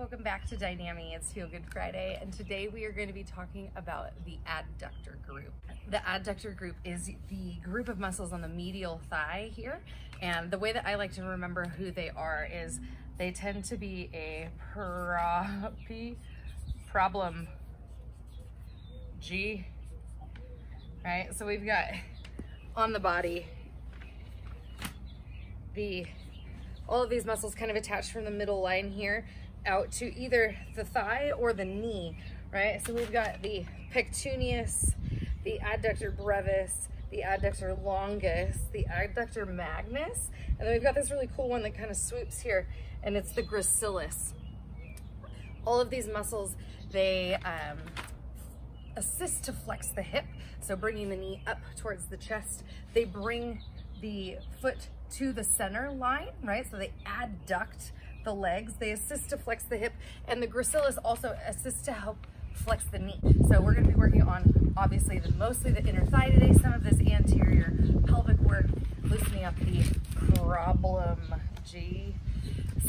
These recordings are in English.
welcome back to Dynami. It's Feel Good Friday, and today we are going to be talking about the adductor group. The adductor group is the group of muscles on the medial thigh here, and the way that I like to remember who they are is they tend to be a problem G, right? So we've got on the body all of these muscles kind of attached from the middle line here out to either the thigh or the knee, right? So we've got the pectineus, the adductor brevis, the adductor longus, the adductor magnus, and then we've got this really cool one that kind of swoops here, and it's the gracilis. All of these muscles, they assist to flex the hip, so bringing the knee up towards the chest. They bring the foot to the center line, right? So they adduct the legs, they assist to flex the hip, and the gracilis also assists to help flex the knee. So we're gonna be working on, obviously, mostly the inner thigh today, some of this anterior pelvic work, loosening up the problem G.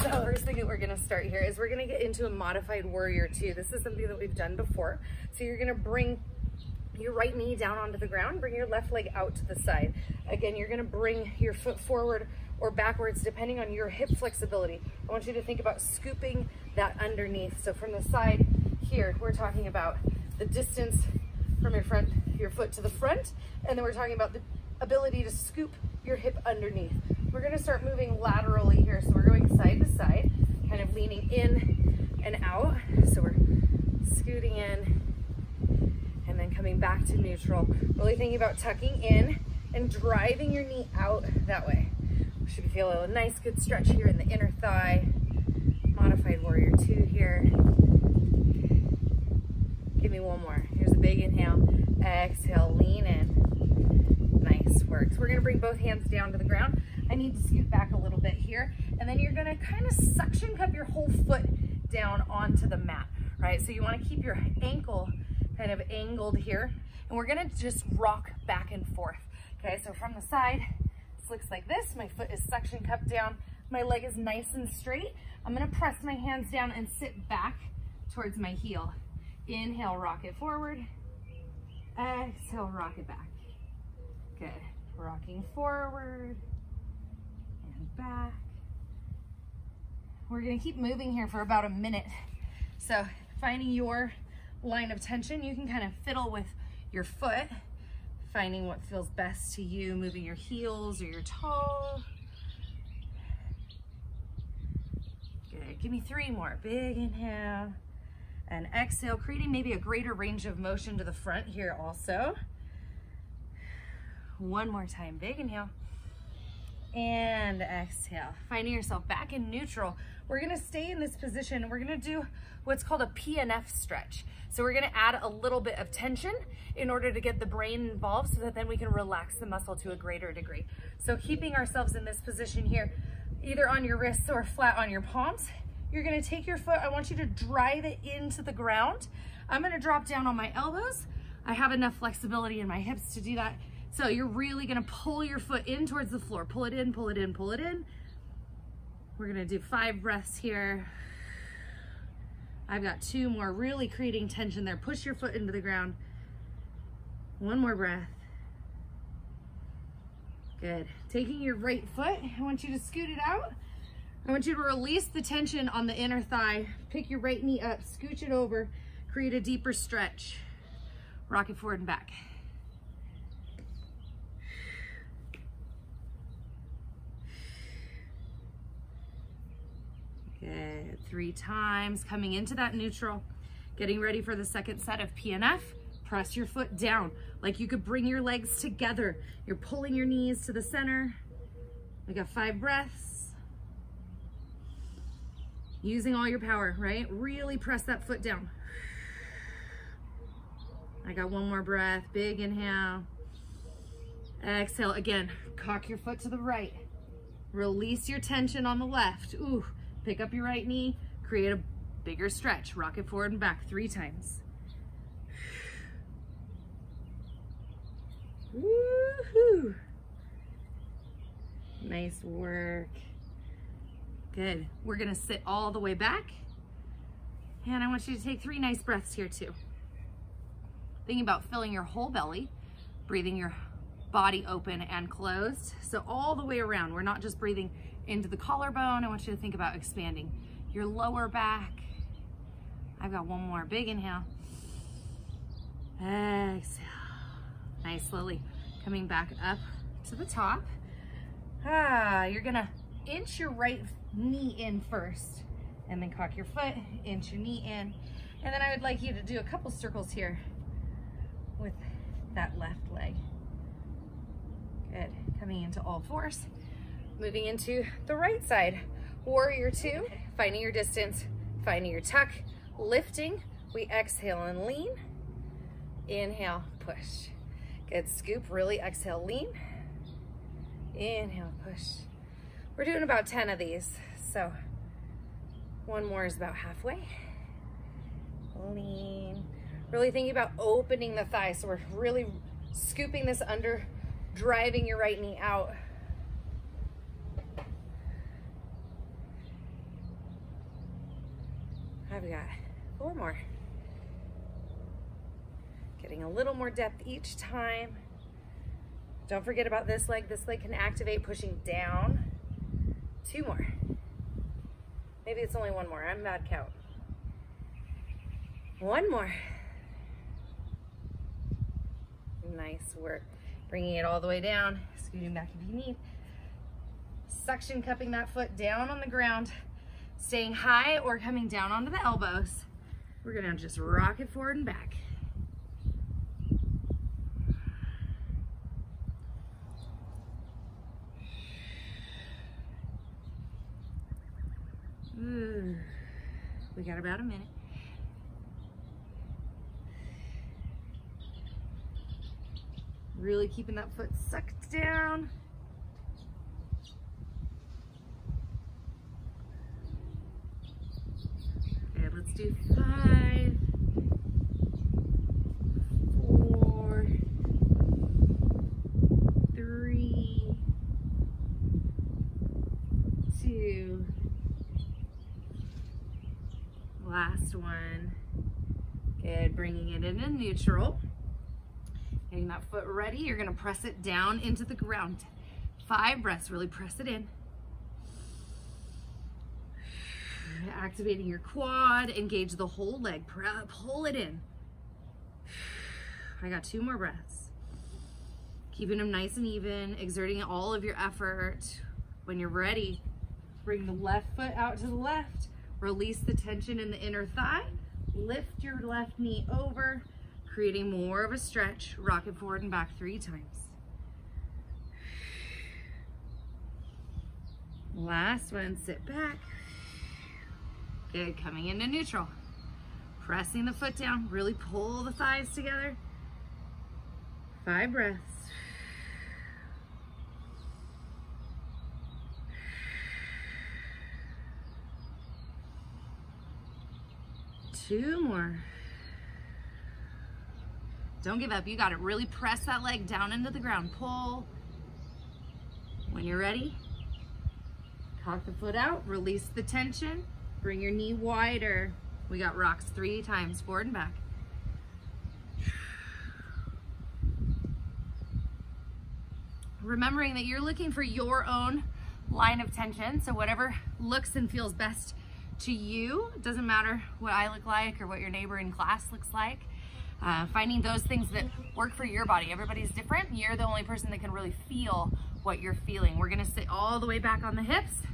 So first thing that we're gonna start here is we're gonna get into a modified warrior two. This is something that we've done before. So you're gonna bring your right knee down onto the ground, bring your left leg out to the side. Again, you're gonna bring your foot forward or backwards depending on your hip flexibility. I want you to think about scooping that underneath. So from the side here, we're talking about the distance from your foot to the front, and then we're talking about the ability to scoop your hip underneath. We're gonna start moving laterally here. So we're going side to side, kind of leaning in and out. So we're scooting in and then coming back to neutral. Really thinking about tucking in and driving your knee out that way. We should feel a nice good stretch here in the inner thigh. Modified warrior two here. Give me one more. Here's a big inhale. Exhale, lean in. Nice work. So we're gonna bring both hands down to the ground. I need to scoot back a little bit here. And then you're gonna kind of suction cup your whole foot down onto the mat, right? So you wanna keep your ankle kind of angled here. And we're gonna just rock back and forth. Okay, so from the side, this looks like this. My foot is suction cupped down. My leg is nice and straight. I'm gonna press my hands down and sit back towards my heel. Inhale, rock it forward. Exhale, rock it back. Good. Rocking forward and back. We're gonna keep moving here for about a minute. So finding your line of tension, you can kind of fiddle with your foot, finding what feels best to you, moving your heels or your toe. Good. Give me three more. Big inhale and exhale, creating maybe a greater range of motion to the front here also. One more time. Big inhale and exhale. Finding yourself back in neutral. We're gonna stay in this position. We're gonna do what's called a PNF stretch. So we're gonna add a little bit of tension in order to get the brain involved so that then we can relax the muscle to a greater degree. So keeping ourselves in this position here, either on your wrists or flat on your palms, you're gonna take your foot, I want you to drive it into the ground. I'm gonna drop down on my elbows. I have enough flexibility in my hips to do that. So you're really gonna pull your foot in towards the floor. Pull it in, pull it in, pull it in. We're gonna do 5 breaths here. I've got 2 more, really creating tension there. Push your foot into the ground. 1 more breath. Good. Taking your right foot, I want you to scoot it out. I want you to release the tension on the inner thigh. Pick your right knee up, scooch it over, create a deeper stretch. Rock it forward and back. Good. 3 times, coming into that neutral. Getting ready for the second set of PNF. Press your foot down like you could bring your legs together. You're pulling your knees to the center. We got 5 breaths. Using all your power, right? Really press that foot down. I got 1 more breath. Big inhale. Exhale. Again, cock your foot to the right. Release your tension on the left. Ooh. Pick up your right knee, create a bigger stretch. Rock it forward and back 3 times. Woohoo! Nice work. Good. We're gonna sit all the way back. And I want you to take 3 nice breaths here too. Thinking about filling your whole belly, breathing your body open and closed. So all the way around, we're not just breathing into the collarbone. I want you to think about expanding your lower back. I've got one more, big inhale. Exhale. Nice, slowly coming back up to the top. You're gonna inch your right knee in first and then cock your foot, inch your knee in. And then I would like you to do a couple circles here with that left leg. Good, coming into all fours. Moving into the right side. Warrior 2, finding your distance, finding your tuck, lifting. We exhale and lean. Inhale, push. Good, scoop, really exhale, lean. Inhale, push. We're doing about 10 of these, so one more is about halfway. Lean. Really thinking about opening the thigh, so we're really scooping this under, driving your right knee out. I've got 4 more. Getting a little more depth each time. Don't forget about this leg. This leg can activate pushing down. 2 more. Maybe it's only 1 more. I'm bad count. 1 more. Nice work. Bringing it all the way down. Scooting back if you need. Suction cupping that foot down on the ground. Staying high or coming down onto the elbows. We're gonna just rock it forward and back. Ooh, we got about a minute. Really keeping that foot sucked down. Okay, let's do 5, 4, 3, 2, last one. Good, bringing it into neutral. Getting that foot ready, you're gonna press it down into the ground. 5 breaths, really press it in. Activating your quad, engage the whole leg, pull it in. I got 2 more breaths. Keeping them nice and even, exerting all of your effort. When you're ready, bring the left foot out to the left, release the tension in the inner thigh, lift your left knee over, creating more of a stretch, rock it forward and back 3 times. Last one, sit back. Good, coming into neutral. Pressing the foot down, really pull the thighs together. 5 breaths. Two more. Don't give up, you got it. Really press that leg down into the ground, pull. When you're ready, cock the foot out, release the tension, bring your knee wider. We got rocks 3 times, forward and back. Remembering that you're looking for your own line of tension, so whatever looks and feels best to you. It doesn't matter what I look like or what your neighbor in class looks like. Finding those things that work for your body. Everybody's different. You're the only person that can really feel what you're feeling. We're gonna sit all the way back on the hips.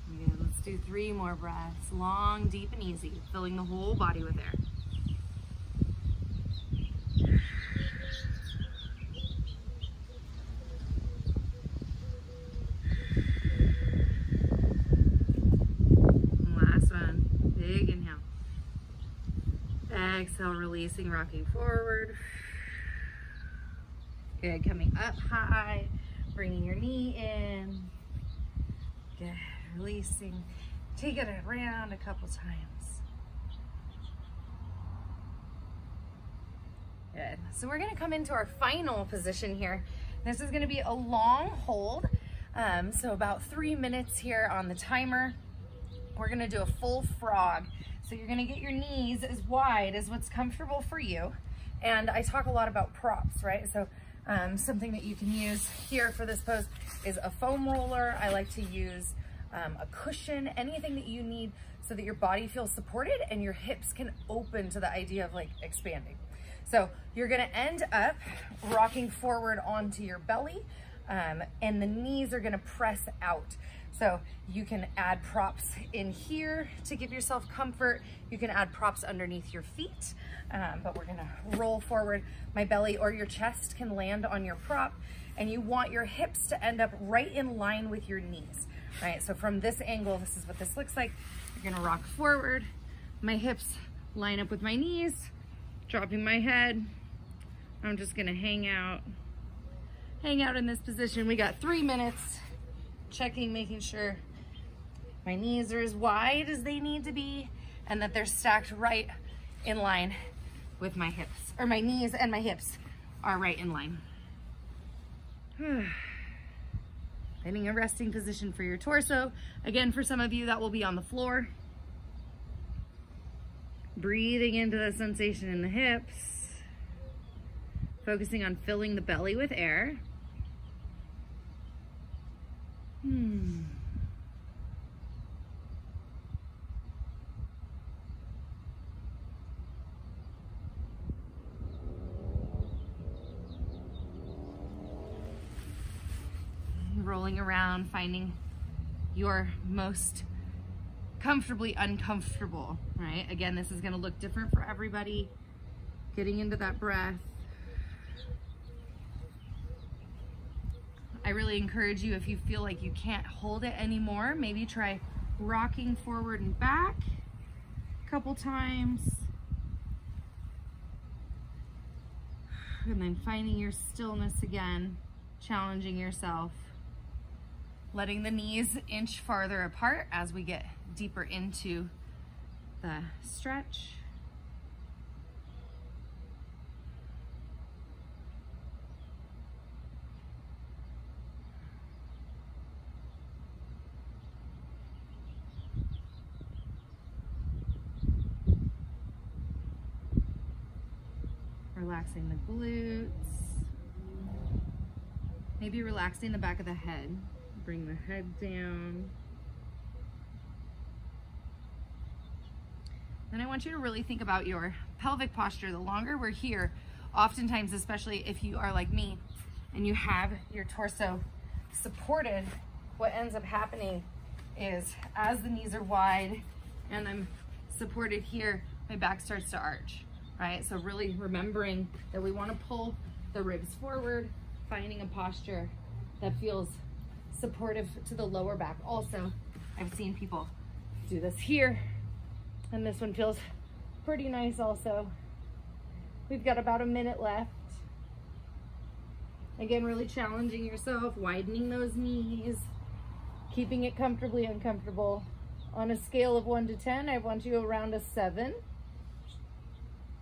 Again, let's do 3 more breaths. Long, deep, and easy. Filling the whole body with air. Last one. Big inhale. Exhale, releasing, rocking forward. Good, coming up high, bringing your knee in. Good, releasing. Take it around a couple times. Good, so we're gonna come into our final position here. This is gonna be a long hold, so about 3 minutes here on the timer. We're gonna do a full frog. So you're gonna get your knees as wide as what's comfortable for you. And I talk a lot about props, right? So something that you can use here for this pose is a foam roller. I like to use a cushion, anything that you need so that your body feels supported and your hips can open to the idea of like expanding. So you're gonna end up rocking forward onto your belly, and the knees are gonna press out. So you can add props in here to give yourself comfort. You can add props underneath your feet, but we're gonna roll forward. My belly or your chest can land on your prop, and you want your hips to end up right in line with your knees, right? So from this angle, this is what this looks like. You're gonna rock forward. My hips line up with my knees, dropping my head. I'm just gonna hang out in this position. We got 3 minutes. Checking, making sure my knees are as wide as they need to be and that they're stacked right in line with my hips, or my knees and my hips are right in line. Finding a resting position for your torso. Again, for some of you, that will be on the floor. Breathing into the sensation in the hips. Focusing on filling the belly with air. Rolling around, finding your most comfortably uncomfortable, right? Again, this is going to look different for everybody. Getting into that breath. I really encourage you, if you feel like you can't hold it anymore, maybe try rocking forward and back a couple times. And then finding your stillness again, challenging yourself. Letting the knees inch farther apart as we get deeper into the stretch. Relaxing the glutes. Maybe relaxing the back of the head. Bring the head down. Then I want you to really think about your pelvic posture. The longer we're here, oftentimes, especially if you are like me and you have your torso supported, what ends up happening is as the knees are wide and I'm supported here, my back starts to arch, right? So really remembering that we want to pull the ribs forward, finding a posture that feels supportive to the lower back. Also, I've seen people do this here, and this one feels pretty nice also. We've got about a minute left. Again, really challenging yourself, widening those knees, keeping it comfortably uncomfortable. On a scale of 1 to 10, I want you around a 7.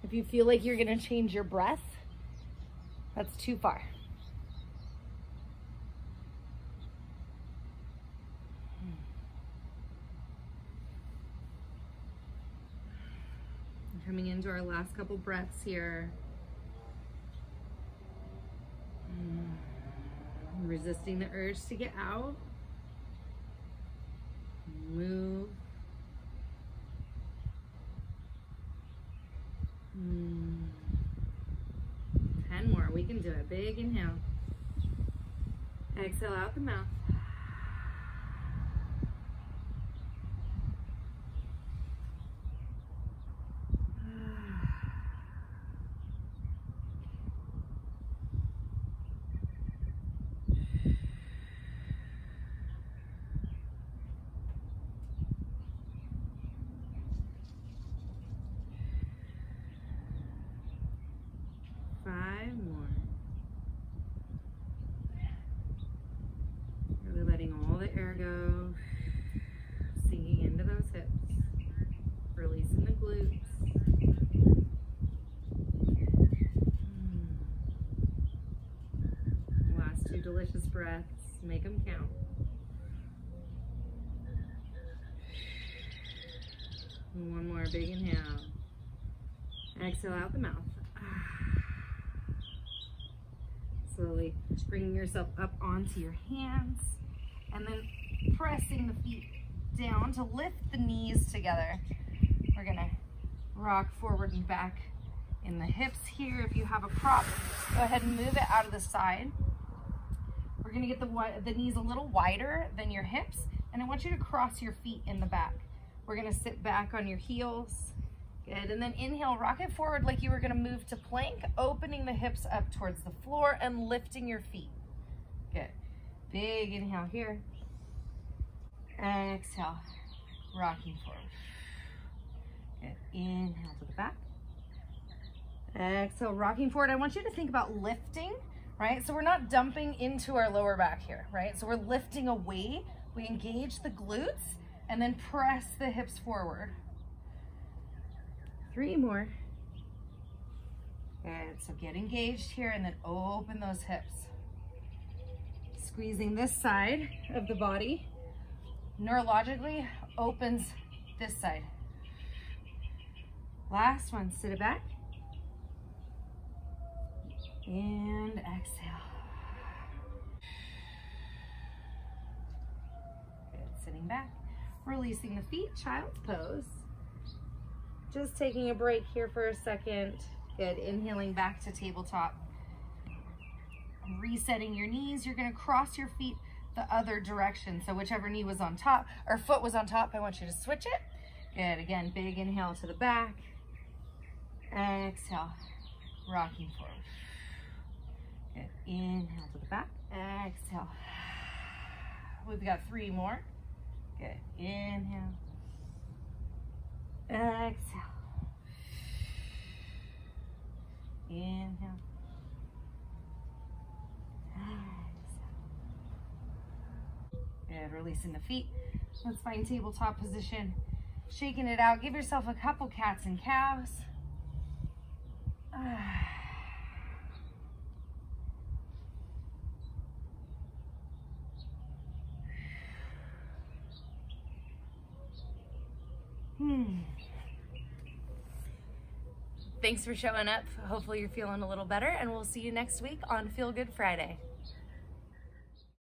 If you feel like you're gonna change your breath, that's too far. Coming into our last couple breaths here. Resisting the urge to get out. Move. 10 more. We can do it. Big inhale. Exhale out the mouth. Go, sinking into those hips, releasing the glutes. Last 2 delicious breaths, make them count. One more big inhale. Exhale out the mouth. Slowly bringing yourself up onto your hands and then pressing the feet down to lift the knees together. We're gonna rock forward and back in the hips here. If you have a prop, go ahead and move it out of the side. We're gonna get the knees a little wider than your hips, and I want you to cross your feet in the back. We're gonna sit back on your heels. Good, and then inhale, rock it forward like you were gonna move to plank, opening the hips up towards the floor and lifting your feet. Good, big inhale here. Exhale, rocking forward. Good, inhale to the back. Exhale, rocking forward. I want you to think about lifting, right? So we're not dumping into our lower back here, right? So we're lifting away. We engage the glutes and then press the hips forward. 3 more. Good, so get engaged here and then open those hips. Squeezing this side of the body neurologically opens this side. Last one, sit it back. And exhale. Good, sitting back. Releasing the feet, child's pose. Just taking a break here for a second. Good, inhaling back to tabletop. Resetting your knees. You're gonna cross your feet the other direction. So whichever knee was on top, or foot was on top, I want you to switch it. Good, again, big inhale to the back. Exhale, rocking forward. Good, inhale to the back. Exhale. We've got 3 more. Good, inhale. Exhale. Inhale. Exhale. Good, releasing the feet. Let's find tabletop position. Shaking it out. Give yourself a couple cats and cows. Thanks for showing up. Hopefully you're feeling a little better, and we'll see you next week on Feel Good Friday.